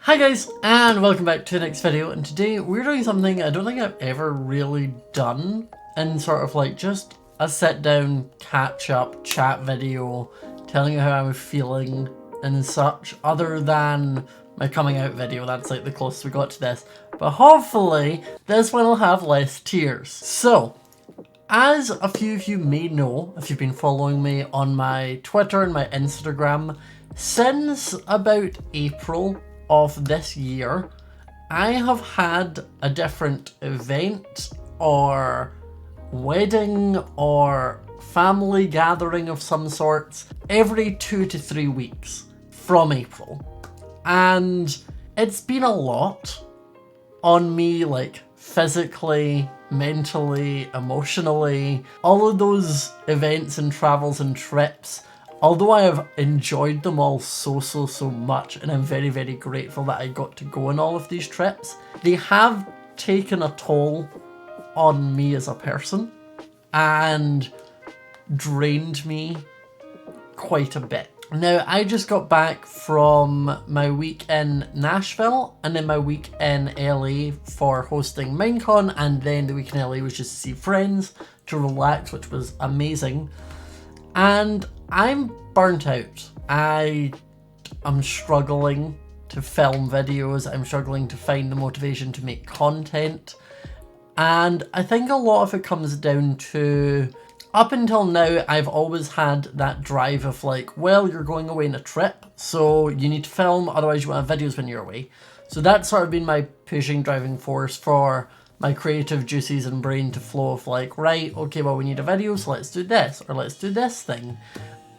Hi guys, and welcome back to the next video, and today we're doing something I don't think I've ever really done in sort of like just a sit down, catch up, chat video, telling you how I'm feeling and such, other than my coming out video. That's like the closest we got to this, but hopefully this one will have less tears. So, as a few of you may know, if you've been following me on my Twitter and my Instagram, since about April of this year, I have had a different event or wedding or family gathering of some sorts every 2 to 3 weeks from April. And it's been a lot on me, like physically, mentally, emotionally. All of those events and travels and trips, although I have enjoyed them all so much, and I'm very grateful that I got to go on all of these trips, they have taken a toll on me as a person and drained me quite a bit. Now, I just got back from my week in Nashville and then my week in LA for hosting Minecon, and then the week in LA was just to see friends, to relax, which was amazing. And I'm burnt out. I am struggling to film videos. I'm struggling to find the motivation to make content. And I think a lot of it comes down to, up until now, I've always had that drive of like, well, you're going away on a trip, so you need to film, otherwise you won't have videos when you're away. So that's sort of been my pushing driving force for my creative juices and brain to flow of like, right, okay, well, we need a video, so let's do this, or let's do this thing.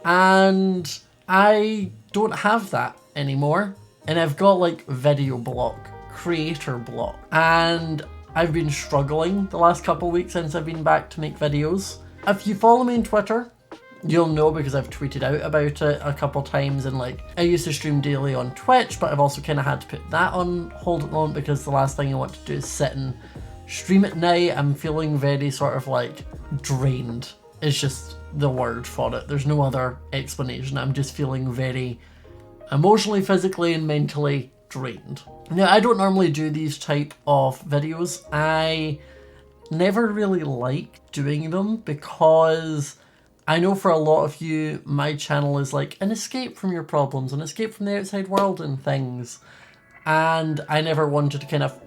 And I don't have that anymore. And I've got like video block, creator block. And I've been struggling the last couple of weeks since I've been back to make videos. If you follow me on Twitter, you'll know because I've tweeted out about it a couple times, and like I used to stream daily on Twitch, but I've also kind of had to put that on hold at the moment because the last thing I want to do is sit and stream at night. I'm feeling very sort of like drained. It's just the word for it. There's no other explanation. I'm just feeling very emotionally, physically, and mentally drained. Now, I don't normally do these type of videos. I never really like doing them because I know for a lot of you, my channel is like an escape from your problems, an escape from the outside world and things. And I never wanted to kind of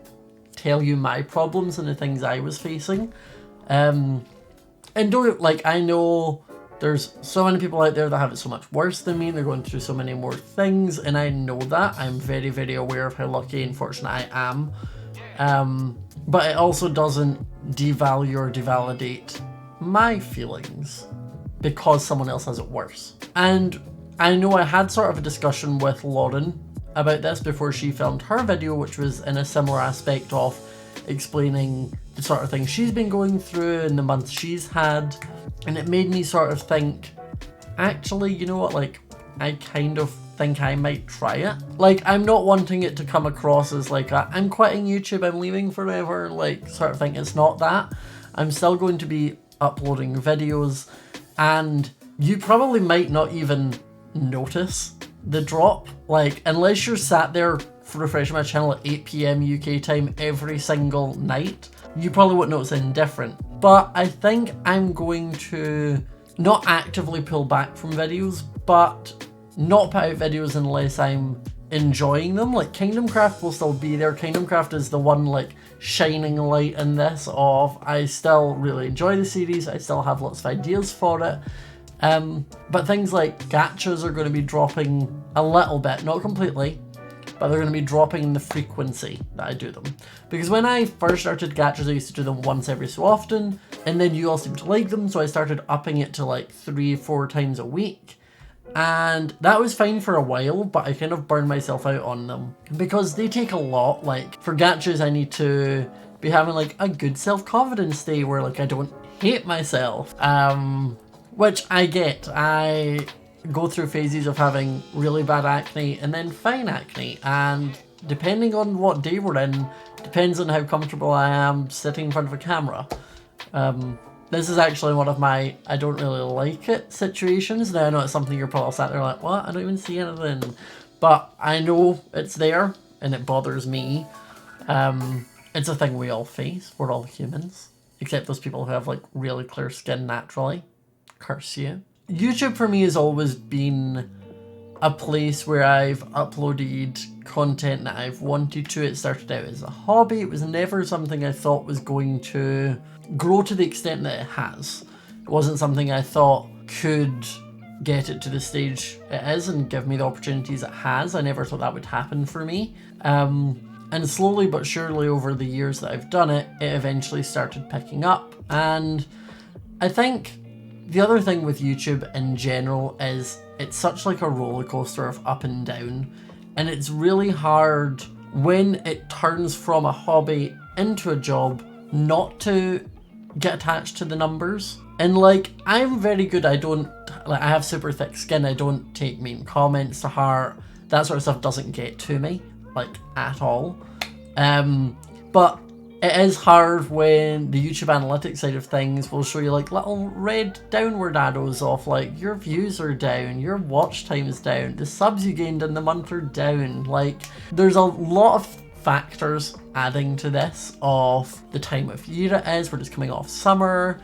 tell you my problems and the things I was facing. And don't, like, I know there's so many people out there that have it so much worse than me, and they're going through so many more things, and I know that. I'm very aware of how lucky and fortunate I am. But it also doesn't devalue or devalidate my feelings because someone else has it worse. And I know I had sort of a discussion with Lauren about this before she filmed her video, which was in a similar aspect of explaining the sort of things she's been going through and the months she's had. And it made me sort of think, actually, you know what, like, I kind of think I might try it. Like, I'm not wanting it to come across as like I'm quitting YouTube, I'm leaving forever, like, sort of thing. It's not that. I'm still going to be uploading videos, and you probably might not even notice the drop. Like, unless you're sat there refreshing my channel at 8 PM UK time every single night, you probably wouldn't notice anything different. But I think I'm going to not actively pull back from videos, but not put out videos unless I'm enjoying them. Like, Kingdom Craft will still be there. Kingdom Craft is the one like shining light in this of I still really enjoy the series. I still have lots of ideas for it. But things like gachas are going to be dropping a little bit, not completely, but they're going to be dropping in the frequency that I do them. Because when I first started gachas, I used to do them once every so often, and then you all seemed to like them, so I started upping it to like 3-4 times a week. And that was fine for a while, but I kind of burned myself out on them because they take a lot. Like, for gachas, I need to be having like a good self-confidence day where like I don't hate myself. Which I get. I go through phases of having really bad acne and then fine acne, and depending on what day we're in, depends on how comfortable I am sitting in front of a camera. This is actually one of my I don't really like it situations. Now I know it's something you're probably sat there like, what? I don't even see anything. But I know it's there, and it bothers me. It's a thing we all face. We're all humans, except those people who have like really clear skin naturally. Curse you. YouTube for me has always been a place where I've uploaded content that I've wanted to. It started out as a hobby. It was never something I thought was going to grow to the extent that it has. It wasn't something I thought could get it to the stage it is and give me the opportunities it has. I never thought that would happen for me. And slowly but surely over the years that I've done it, it eventually started picking up. And I think the other thing with YouTube in general is it's such like a roller coaster of up and down. And it's really hard when it turns from a hobby into a job not to get attached to the numbers. And like, I'm very good. I have super thick skin. I don't take mean comments to heart. That sort of stuff doesn't get to me, like, at all. But it is hard when the YouTube analytics side of things will show you like little red downward arrows of like, your views are down, your watch time is down, the subs you gained in the month are down. Like, there's a lot of factors adding to this of the time of year it is. We're just coming off summer.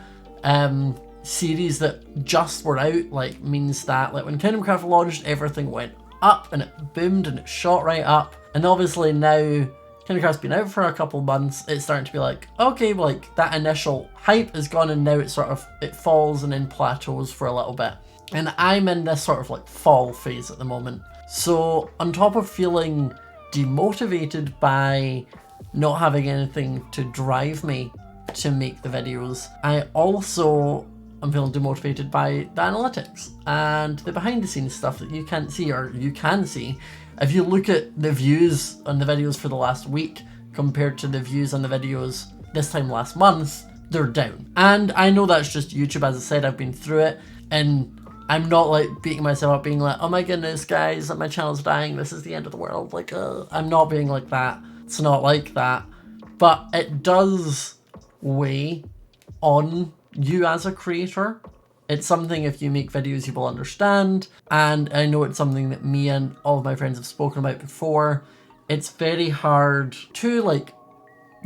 Series that just were out, like, means that like when Kingdom Craft launched, everything went up and it boomed and it shot right up. And obviously now Kingdom Craft's been out for a couple months, it's starting to be like, okay, like that initial hype is gone and now it's sort of, it falls and then plateaus for a little bit. And I'm in this sort of like fall phase at the moment. So on top of feeling demotivated by not having anything to drive me to make the videos, I also am feeling demotivated by the analytics and the behind the scenes stuff that you can't see, or you can see. If you look at the views on the videos for the last week compared to the views on the videos this time last month, they're down. And I know that's just YouTube. As I said, I've been through it and I'm not like beating myself up being like, oh my goodness guys, my channel's dying, this is the end of the world. Like, I'm not being like that. It's not like that. But it does weigh on you as a creator. It's something, if you make videos, you will understand. And I know it's something that me and all of my friends have spoken about before. It's very hard to like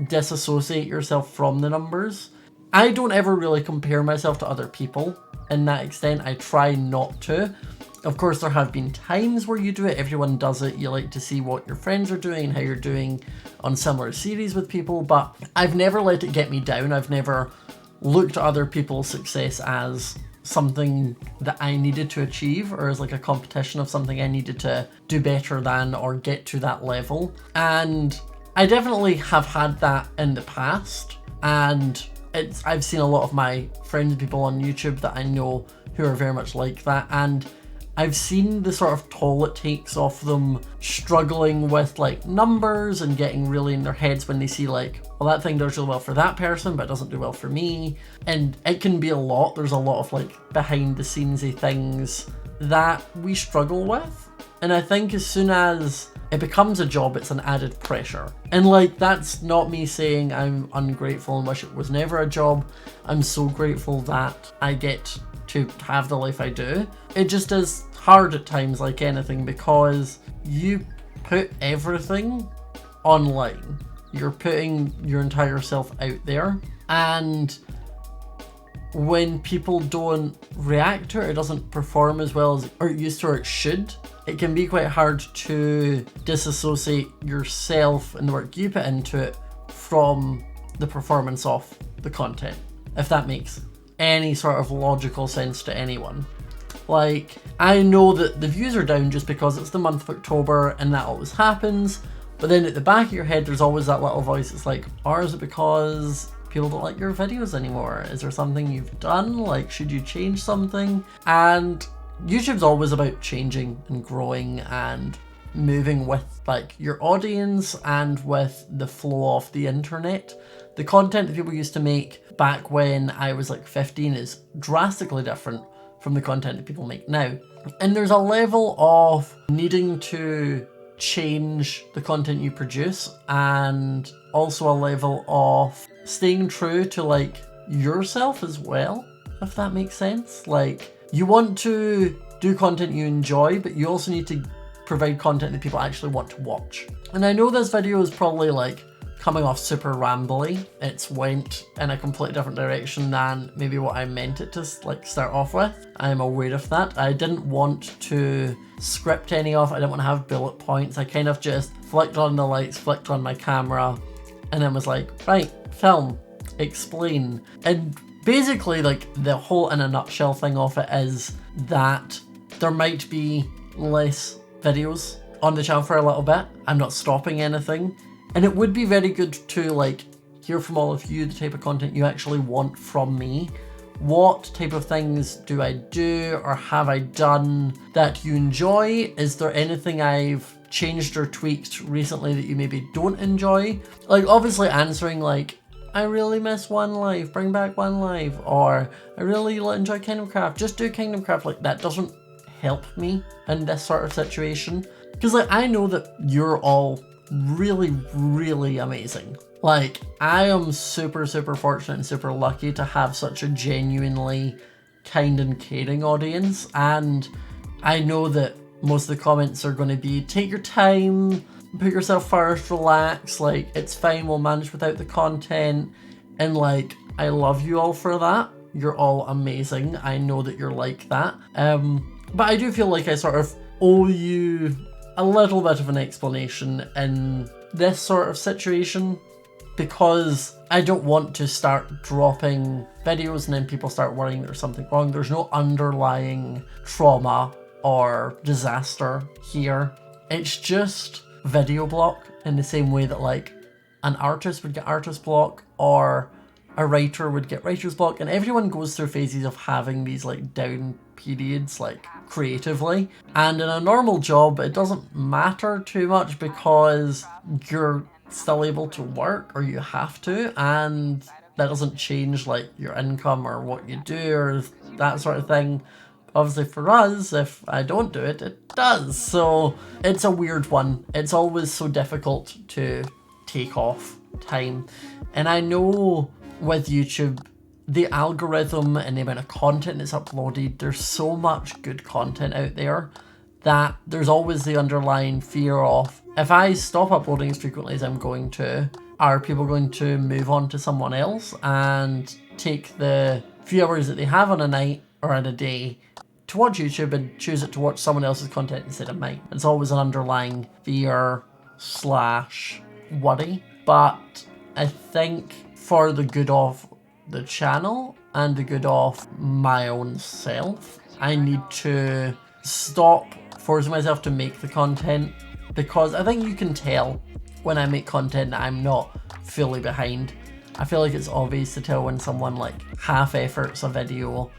disassociate yourself from the numbers. I don't ever really compare myself to other people in that extent. I try not to. Of course, there have been times where you do it. Everyone does it. You like to see what your friends are doing and how you're doing on similar series with people. But I've never let it get me down. I've never looked at other people's success as something that I needed to achieve, or as like a competition of something I needed to do better than or get to that level. And I definitely have had that in the past, and I've seen a lot of my friends and people on YouTube that I know who are very much like that, and I've seen the sort of toll it takes off them struggling with like numbers and getting really in their heads when they see like, well, that thing does really well for that person, but it doesn't do well for me. And it can be a lot. There's a lot of like behind the scenesy things that we struggle with. And I think as soon as it becomes a job, it's an added pressure. And like, that's not me saying I'm ungrateful and wish it was never a job. I'm so grateful that I get to have the life I do. It just is hard at times, like anything, because you put everything online. You're putting your entire self out there, and when people don't react to it, it doesn't perform as well as it used to, or it should. It can be quite hard to disassociate yourself and the work you put into it from the performance of the content, if that makes any sort of logical sense to anyone. Like, I know that the views are down just because it's the month of October and that always happens, but then at the back of your head there's always that little voice that's like, or is it because people don't like your videos anymore? Is there something you've done? Like, should you change something? And YouTube's always about changing and growing and moving with like your audience and with the flow of the internet. The content that people used to make back when I was like 15 is drastically different from the content that people make now. And there's a level of needing to change the content you produce, and also a level of staying true to like yourself as well, if that makes sense. Like, you want to do content you enjoy, but you also need to provide content that people actually want to watch. And I know this video is probably like coming off super rambly. It's went in a completely different direction than maybe what I meant it to like start off with. I'm aware of that. I didn't want to script any of it. I didn't want to have bullet points. I kind of just flicked on the lights, flicked on my camera, and then was like, right, film, explain. And basically like the whole in a nutshell thing of it is that there might be less videos on the channel for a little bit. I'm not stopping anything. And it would be very good to like hear from all of you the type of content you actually want from me. What type of things do I do or have I done that you enjoy? Is there anything I've changed or tweaked recently that you maybe don't enjoy? Like obviously answering like, I really miss One Life, bring back One Life, or I really enjoy Kingdom Craft, just do Kingdom Craft. Like that doesn't help me in this sort of situation. Because like I know that you're all really, really amazing. Like I am super, super fortunate and super lucky to have such a genuinely kind and caring audience. And I know that most of the comments are going to be, take your time, put yourself first, relax, like it's fine, we'll manage without the content. And like, I love you all for that. You're all amazing. I know that you're like that. But I do feel like I sort of owe you a little bit of an explanation in this sort of situation, because I don't want to start dropping videos and then people start worrying there's something wrong. There's no underlying trauma or disaster here. It's just video block, in the same way that like an artist would get artist block or a writer would get writer's block, and everyone goes through phases of having these like down periods like creatively. And in a normal job it doesn't matter too much because you're still able to work, or you have to, and that doesn't change like your income or what you do or that sort of thing. Obviously for us, if I don't do it, it does. So it's a weird one. It's always so difficult to take off time. And I know with YouTube, the algorithm and the amount of content that's uploaded, there's so much good content out there that there's always the underlying fear of, if I stop uploading as frequently as I'm going to, are people going to move on to someone else and take the few hours that they have on a night or in a day to watch YouTube and choose it to watch someone else's content instead of mine? It's always an underlying fear / worry. But I think for the good of the channel and the good of my own self, I need to stop forcing myself to make the content, because I think you can tell when I make content that I'm not fully behind. I feel like it's obvious to tell when someone like half efforts a video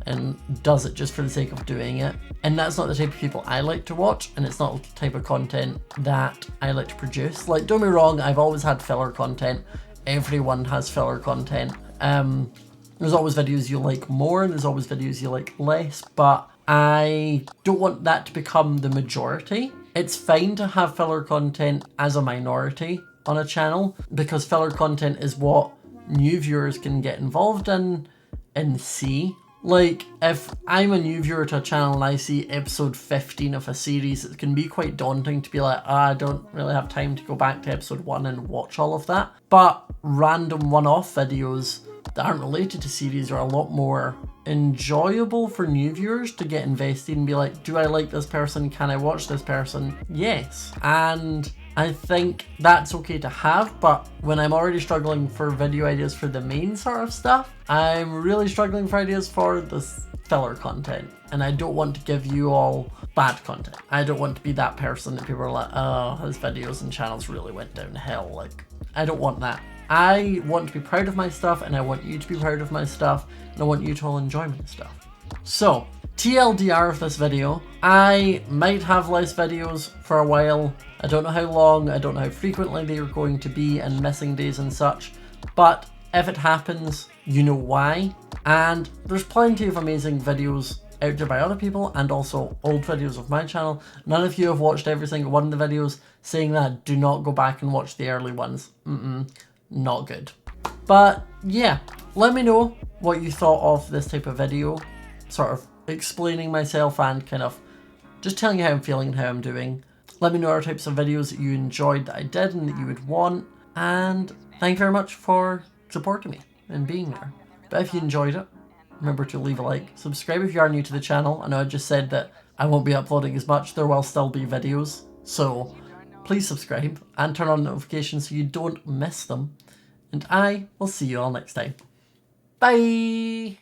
and does it just for the sake of doing it. And that's not the type of people I like to watch, and it's not the type of content that I like to produce. Like, don't be wrong, I've always had filler content. Everyone has filler content. There's always videos you like more, and there's always videos you like less, but I don't want that to become the majority. It's fine to have filler content as a minority on a channel, because filler content is what new viewers can get involved in and see. Like, if I'm a new viewer to a channel and I see episode 15 of a series, it can be quite daunting to be like, I don't really have time to go back to episode 1 and watch all of that. But random one-off videos that aren't related to series are a lot more enjoyable for new viewers to get invested and be like, do I like this person? Can I watch this person? Yes. And I think that's okay to have, but when I'm already struggling for video ideas for the main sort of stuff, I'm really struggling for ideas for this filler content. And I don't want to give you all bad content. I don't want to be that person that people are like, oh, his videos and channels really went downhill. Like, I don't want that. I want to be proud of my stuff, and I want you to be proud of my stuff, and I want you to all enjoy my stuff. So, TLDR of this video, I might have less videos for a while. I don't know how long, I don't know how frequently they are going to be, and missing days and such, but if it happens, you know why. And there's plenty of amazing videos out there by other people, and also old videos of my channel. None of you have watched every single one of the videos. Saying that, do not go back and watch the early ones. Not good. But yeah, let me know what you thought of this type of video, sort of explaining myself and kind of just telling you how I'm feeling and how I'm doing. Let me know other types of videos that you enjoyed that I did and that you would want. And thank you very much for supporting me and being there. But if you enjoyed it, remember to leave a like. Subscribe if you are new to the channel. I know I just said that I won't be uploading as much. There will still be videos. So please subscribe and turn on notifications so you don't miss them. And I will see you all next time. Bye!